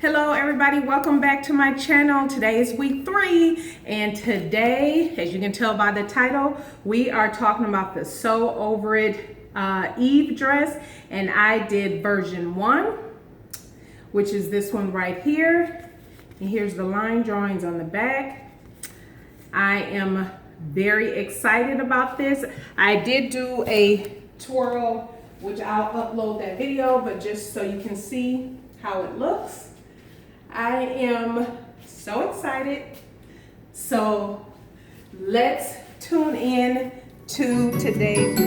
Hello everybody, welcome back to my channel. Today is week 3 and today, as you can tell by the title, we are talking about the Sew Over It Eve dress, and I did version 1, which is this one right here, and here's the line drawings on the back. I am very excited about this. I did do a twirl, which I'll upload that video, but just so you can see how it looks. I am so excited. So let's tune in to today's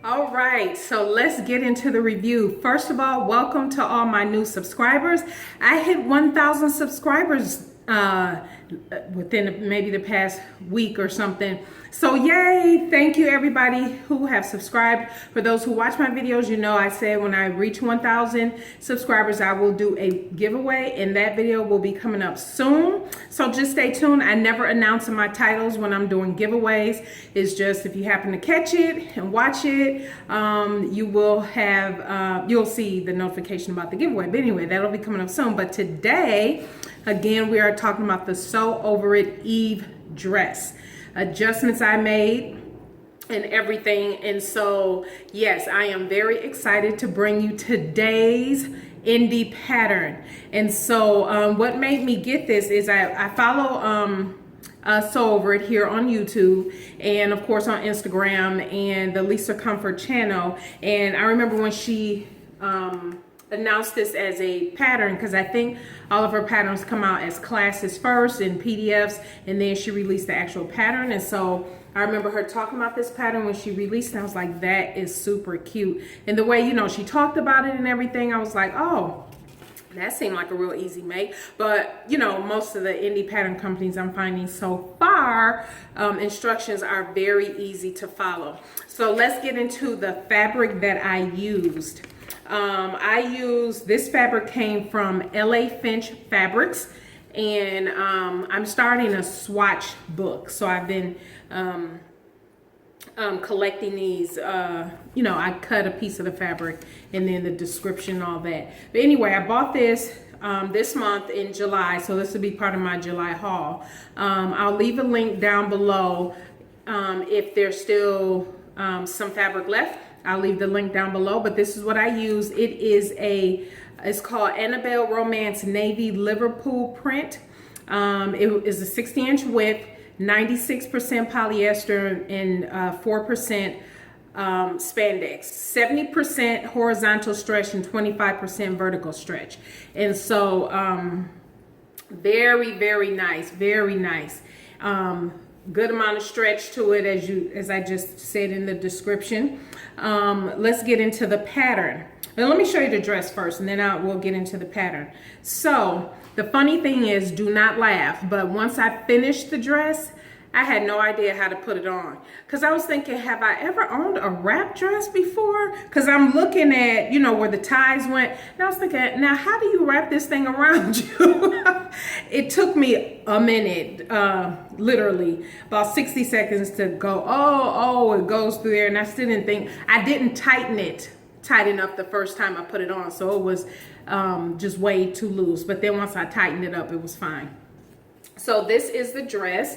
All right, so let's get into the review. First of all, welcome to all my new subscribers. I hit 1,000 subscribers within maybe the past week or something. So yay, thank you everybody who have subscribed. For those who watch my videos, you know I said when I reach 1,000 subscribers, I will do a giveaway, and that video will be coming up soon. So just stay tuned. I never announce my titles when I'm doing giveaways. It's just if you happen to catch it and watch it, you will have, you'll see the notification about the giveaway. But anyway, that'll be coming up soon. But today, again, we are talking about the Sew Over It Eve dress. Adjustments I made and everything. And so, yes, I am very excited to bring you today's indie pattern. And so what made me get this is I follow Sew Over It here on YouTube, and of course on Instagram and the Lisa Comfort channel. And I remember when she announced this as a pattern, because I think all of her patterns come out as classes first in PDFs, and then she released the actual pattern. And so I remember her talking about this pattern when she released it. I was like, that is super cute. And the way, you know, she talked about it and everything, I was like, oh, that seemed like a real easy make. But you know, most of the indie pattern companies I'm finding so far, instructions are very easy to follow. So let's get into the fabric that I used. This fabric came from LA Finch Fabrics, and I'm starting a swatch book. So I've been collecting these, you know, I cut a piece of the fabric and then the description, all that. But anyway, I bought this this month in July, so this will be part of my July haul. I'll leave a link down below if there's still some fabric left. I'll leave the link down below, but this is what I use. It's called Annabelle Romance Navy Liverpool print. It is a 60-inch width, 96% polyester and 4% spandex, 70% horizontal stretch and 25% vertical stretch. And so very, very nice, very nice. Good amount of stretch to it, as I just said in the description. Let's get into the pattern. Now let me show you the dress first, and then we'll get into the pattern. So the funny thing is, do not laugh, but once I finished the dress, I had no idea how to put it on, because I was thinking, have I ever owned a wrap dress before? Because I'm looking at, you know, where the ties went, and I was thinking, now how do you wrap this thing around you? It took me a minute, literally about 60 seconds to go, oh, it goes through there, and I still didn't think, I didn't tighten it tight enough the first time I put it on, so it was just way too loose. But then once I tightened it up, it was fine. So this is the dress.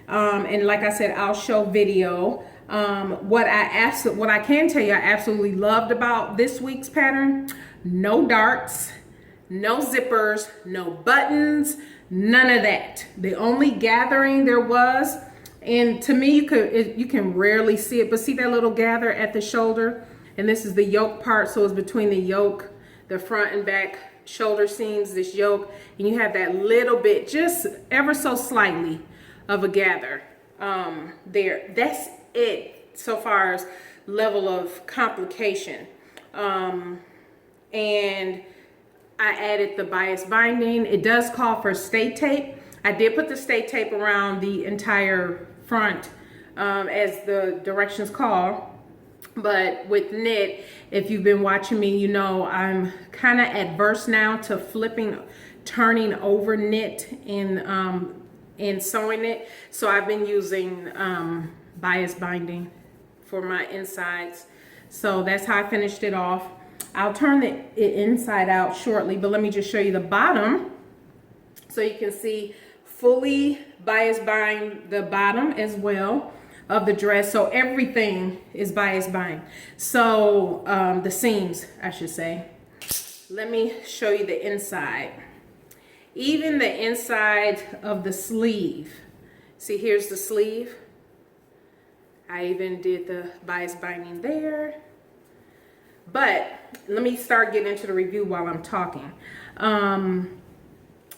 And like I said, I'll show video. What I can tell you I absolutely loved about this week's pattern: no darts, no zippers, no buttons, none of that. The only gathering there was, and to me you can rarely see it, but see that little gather at the shoulder, and this is the yoke part, so it's between the yoke, the front and back shoulder seams, this yoke, and you have that little bit, just ever so slightly, of a gather there. That's it so far as level of complication. And I added the bias binding. It does call for stay tape. I did put the stay tape around the entire front as the directions call. But with knit, if you've been watching me, you know I'm kind of adverse now to turning over knit and sewing it. So I've been using bias binding for my insides. So that's how I finished it off. I'll turn it inside out shortly, but let me just show you the bottom so you can see fully bias bind the bottom as well of the dress. So everything is bias bind. So the seams, I should say. Let me show you the inside. Even the inside of the sleeve. See, here's the sleeve. I even did the bias binding there. But let me start getting into the review while I'm talking. I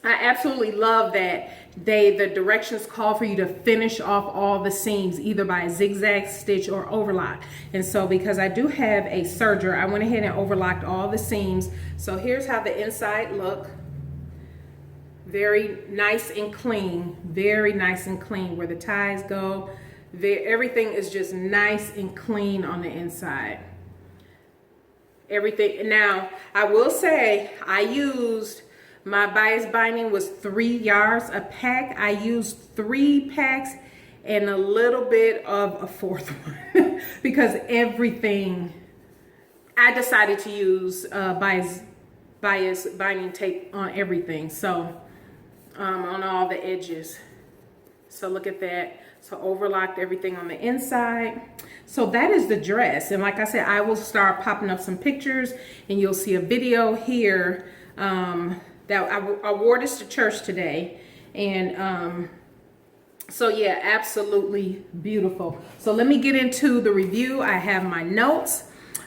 absolutely love that the directions call for you to finish off all the seams either by a zigzag stitch or overlock. And so because I do have a serger, I went ahead and overlocked all the seams. So here's how the inside look. Very nice and clean, very nice and clean where the ties go. Everything is just nice and clean on the inside. Everything. Now, I will say I used, my bias binding was 3 yards a pack. I used 3 packs and a little bit of a 4th one because everything, I decided to use bias binding tape on everything. So on all the edges. So look at that. So overlocked everything on the inside. So that is the dress. And like I said, I will start popping up some pictures and you'll see a video here that I wore this to church today. And so yeah, absolutely beautiful. So let me get into the review. I have my notes.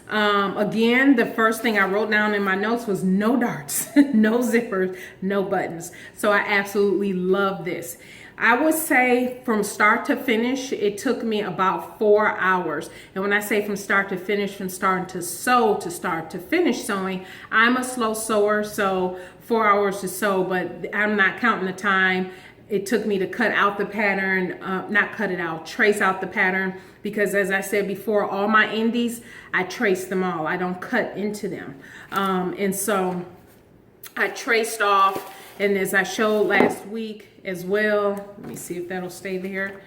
Again, the first thing I wrote down in my notes was no darts, no zippers, no buttons. So I absolutely love this. I would say from start to finish, it took me about 4 hours. And when I say from start to finish, from starting to sew to start to finish sewing, I'm a slow sewer, so 4 hours to sew, but I'm not counting the time it took me to cut out the pattern, not cut it out, trace out the pattern, because as I said before, all my indies, I trace them all. I don't cut into them. And so I traced off, and as I showed last week as well, let me see if that'll stay there.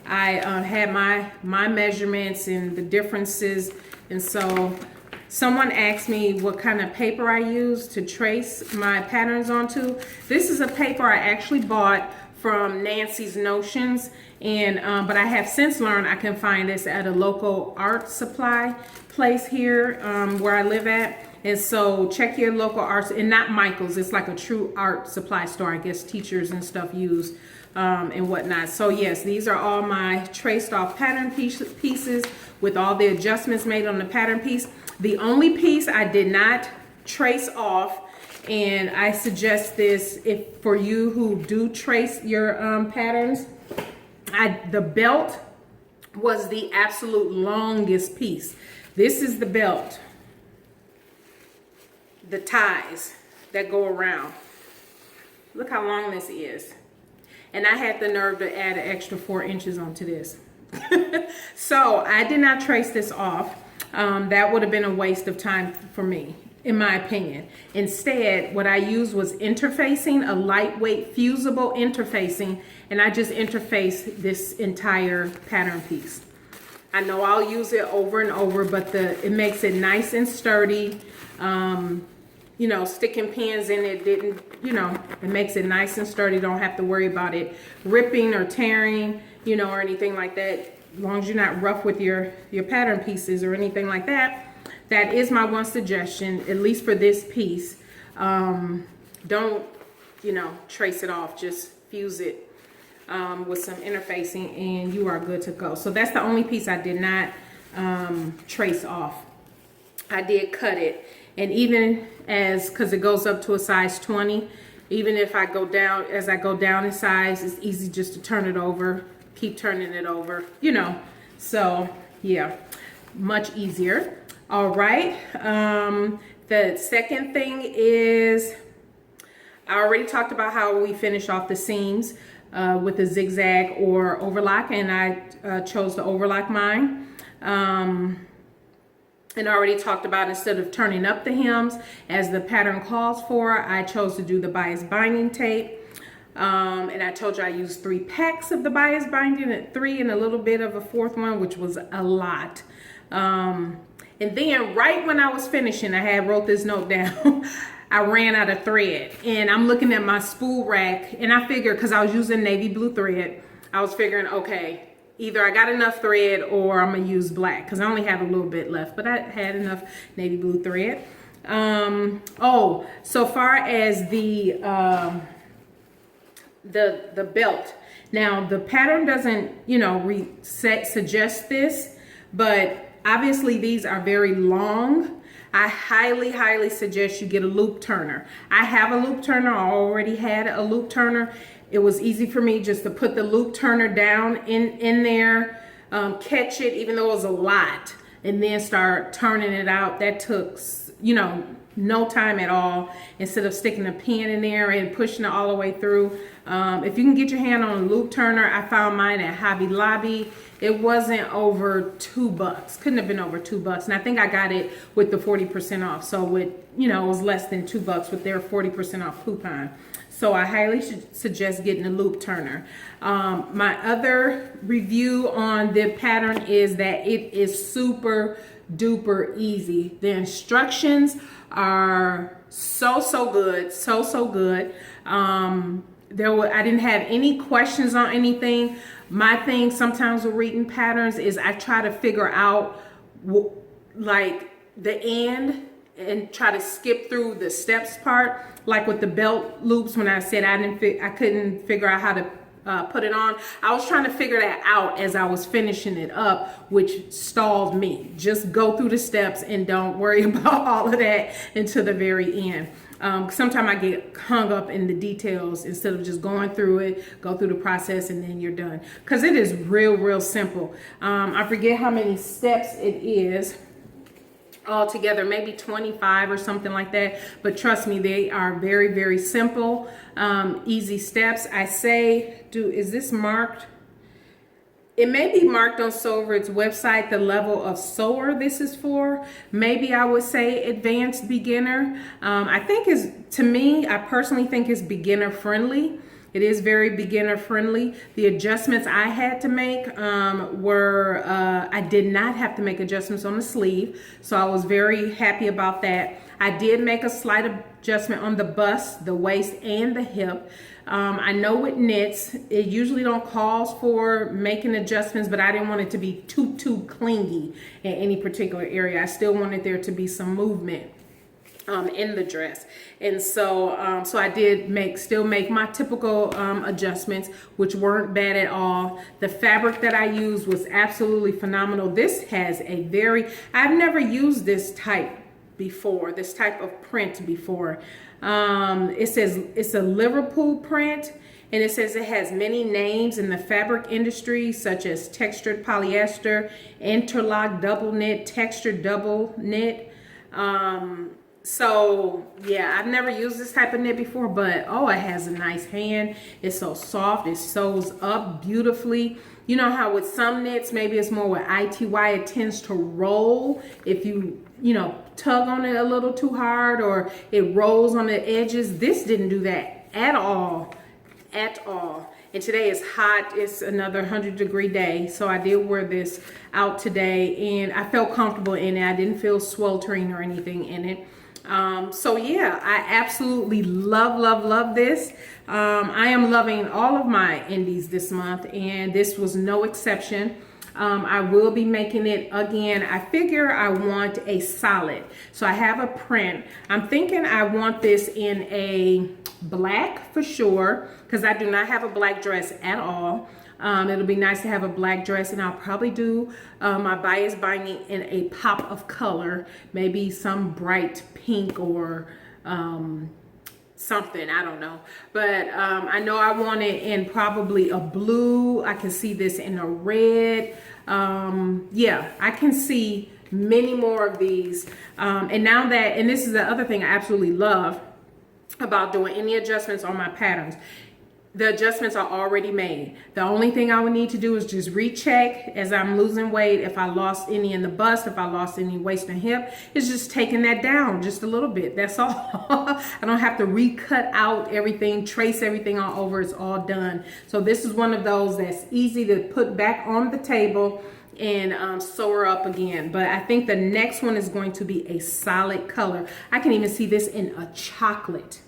I had my measurements and the differences. And so someone asked me what kind of paper I use to trace my patterns onto. This is a paper I actually bought from Nancy's Notions, and but I have since learned I can find this at a local art supply place here where I live at. And so check your local arts, and not Michael's, it's like a true art supply store, I guess teachers and stuff use and whatnot. So yes, these are all my traced off pattern pieces with all the adjustments made on the pattern piece. The only piece I did not trace off, and I suggest this if for you who do trace your patterns, the belt was the absolute longest piece. This is the belt, the ties that go around. Look how long this is. And I had the nerve to add an extra 4 inches onto this. So I did not trace this off. That would have been a waste of time for me, in my opinion. Instead, what I used was interfacing, a lightweight fusible interfacing, and I just interfaced this entire pattern piece. I know I'll use it over and over, but it makes it nice and sturdy. You know, sticking pins in it didn't, you know, it makes it nice and sturdy. Don't have to worry about it ripping or tearing, you know, or anything like that. As long as you're not rough with your pattern pieces or anything like that. That is my one suggestion, at least for this piece. Don't, you know, trace it off. Just fuse it with some interfacing and you are good to go. So that's the only piece I did not trace off. I did cut it. And even because it goes up to a size 20, even if I go down, as I go down in size, it's easy just to turn it over, keep turning it over, you know. So yeah, much easier. All right. The second thing is, I already talked about how we finish off the seams with a zigzag or overlock, and I chose to overlock mine. And I already talked about, instead of turning up the hems as the pattern calls for, I chose to do the bias binding tape. And I told you I used 3 packs of the bias binding, and 3 and a little bit of a 4th one, which was a lot. And then right when I was finishing, I had wrote this note down. I ran out of thread, and I'm looking at my spool rack, and I figured, because I was using navy blue thread, I was figuring, okay, either I got enough thread or I'm gonna use black, because I only have a little bit left, but I had enough navy blue thread. Oh, so far as the belt, now the pattern doesn't, you know, suggest this, but obviously these are very long. I highly suggest you get a loop turner. I have a loop turner. I already had a loop turner. It was easy for me just to put the loop turner down in there, catch it, even though it was a lot, and then start turning it out. That took, you know, no time at all, instead of sticking a pin in there and pushing it all the way through. If you can get your hand on a loop turner, I found mine at Hobby Lobby. It wasn't over $2. Couldn't have been over $2. And I think I got it with the 40% off. So with, you know, it was less than $2 with their 40% off coupon. So I highly suggest getting a loop turner. My other review on the pattern is that it is super duper easy. The instructions are so good, so good. I didn't have any questions on anything. My thing sometimes with reading patterns is I try to figure out like the end and try to skip through the steps part. Like with the belt loops, when I said I couldn't figure out how to put it on, I was trying to figure that out as I was finishing it up, which stalled me. Just go through the steps and don't worry about all of that until the very end. Sometimes I get hung up in the details instead of just going through it, go through the process, and then you're done. Because it is real simple. I forget how many steps it is altogether, maybe 25 or something like that. But trust me, they are very simple, easy steps. I say, is this marked? It may be marked on Sew Over It's website, the level of sewer this is for. Maybe I would say advanced beginner. I think I personally think it's beginner friendly. It is very beginner friendly. The adjustments I had to make were, I did not have to make adjustments on the sleeve. So I was very happy about that. I did make a slight adjustment on the bust, the waist, and the hip. I know with knits, it usually don't call for making adjustments, but I didn't want it to be too clingy in any particular area. I still wanted there to be some movement in the dress. And so so I did still make my typical adjustments, which weren't bad at all. The fabric that I used was absolutely phenomenal. This has I've never used this type of print before. It says it's a Liverpool print, and it says it has many names in the fabric industry, such as textured polyester, interlock double knit, textured double knit. So yeah, I've never used this type of knit before, but oh, it has a nice hand. It's so soft. It sews up beautifully. You know how with some knits, maybe it's more with ITY, it tends to roll if you tug on it a little too hard, or it rolls on the edges. This didn't do that at all. And today is hot. It's another 100-degree day, so I did wear this out today, and I felt comfortable in it. I didn't feel sweltering or anything in it. So yeah, I absolutely love this. I am loving all of my indies this month, and this was no exception. I will be making it again. I figure I want a solid. So I have a print. I'm thinking I want this in a black for sure, because I do not have a black dress at all. It'll be nice to have a black dress, and I'll probably do my bias binding in a pop of color, maybe some bright pink or something, I don't know. But I know I want it in probably a blue. I can see this in a red. Yeah, I can see many more of these. And this is the other thing I absolutely love about doing any adjustments on my patterns. the adjustments are already made. The only thing I would need to do is just recheck as I'm losing weight. If I lost any in the bust, if I lost any waist and hip, it's just taking that down just a little bit. That's all. I don't have to recut out everything, trace everything all over. It's all done. So this is one of those that's easy to put back on the table and sew her up again. But I think the next one is going to be a solid color. I can even see this in a chocolate.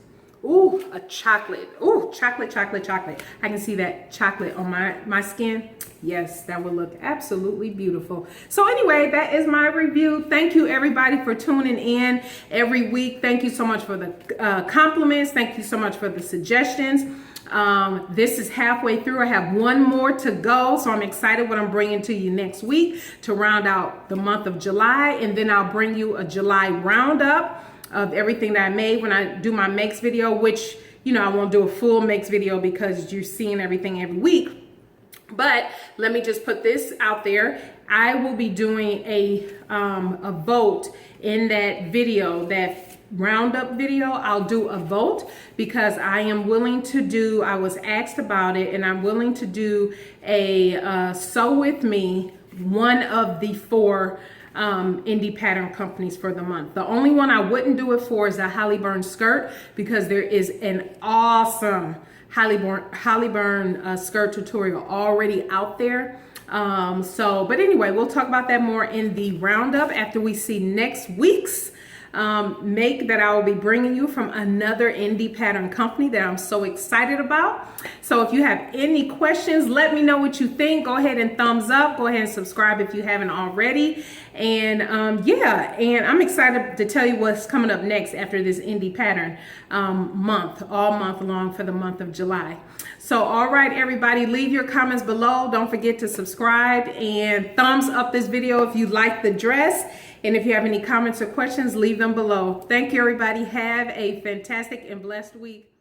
Ooh, a chocolate. Ooh, chocolate, chocolate, chocolate. I can see that chocolate on my skin. Yes, that would look absolutely beautiful. So anyway, that is my review. Thank you everybody for tuning in every week. Thank you so much for the compliments. Thank you so much for the suggestions. This is halfway through. I have one more to go, so I'm excited what I'm bringing to you next week to round out the month of July, and then I'll bring you a July roundup of everything that I made when I do my makes video, which, you know, I won't do a full makes video because you're seeing everything every week. But let me just put this out there. I will be doing a vote in that video, that roundup video. I'll do a vote because I am willing to do, I was asked about it, and I'm willing to do a sew with me, one of the 4 indie pattern companies for the month. The only one I wouldn't do it for is the Hollyburn skirt, because there is an awesome Hollyburn skirt tutorial already out there. But anyway, we'll talk about that more in the roundup after we see next week's make that I will be bringing you from another indie pattern company that I'm so excited about. So if you have any questions, let me know what you think. Go ahead and thumbs up. Go ahead and subscribe if you haven't already. And yeah, and I'm excited to tell you what's coming up next after this indie pattern month, all month long for the month of July. So all right, everybody, leave your comments below. Don't forget to subscribe and thumbs up this video if you like the dress. And if you have any comments or questions, leave them below. Thank you, everybody. Have a fantastic and blessed week.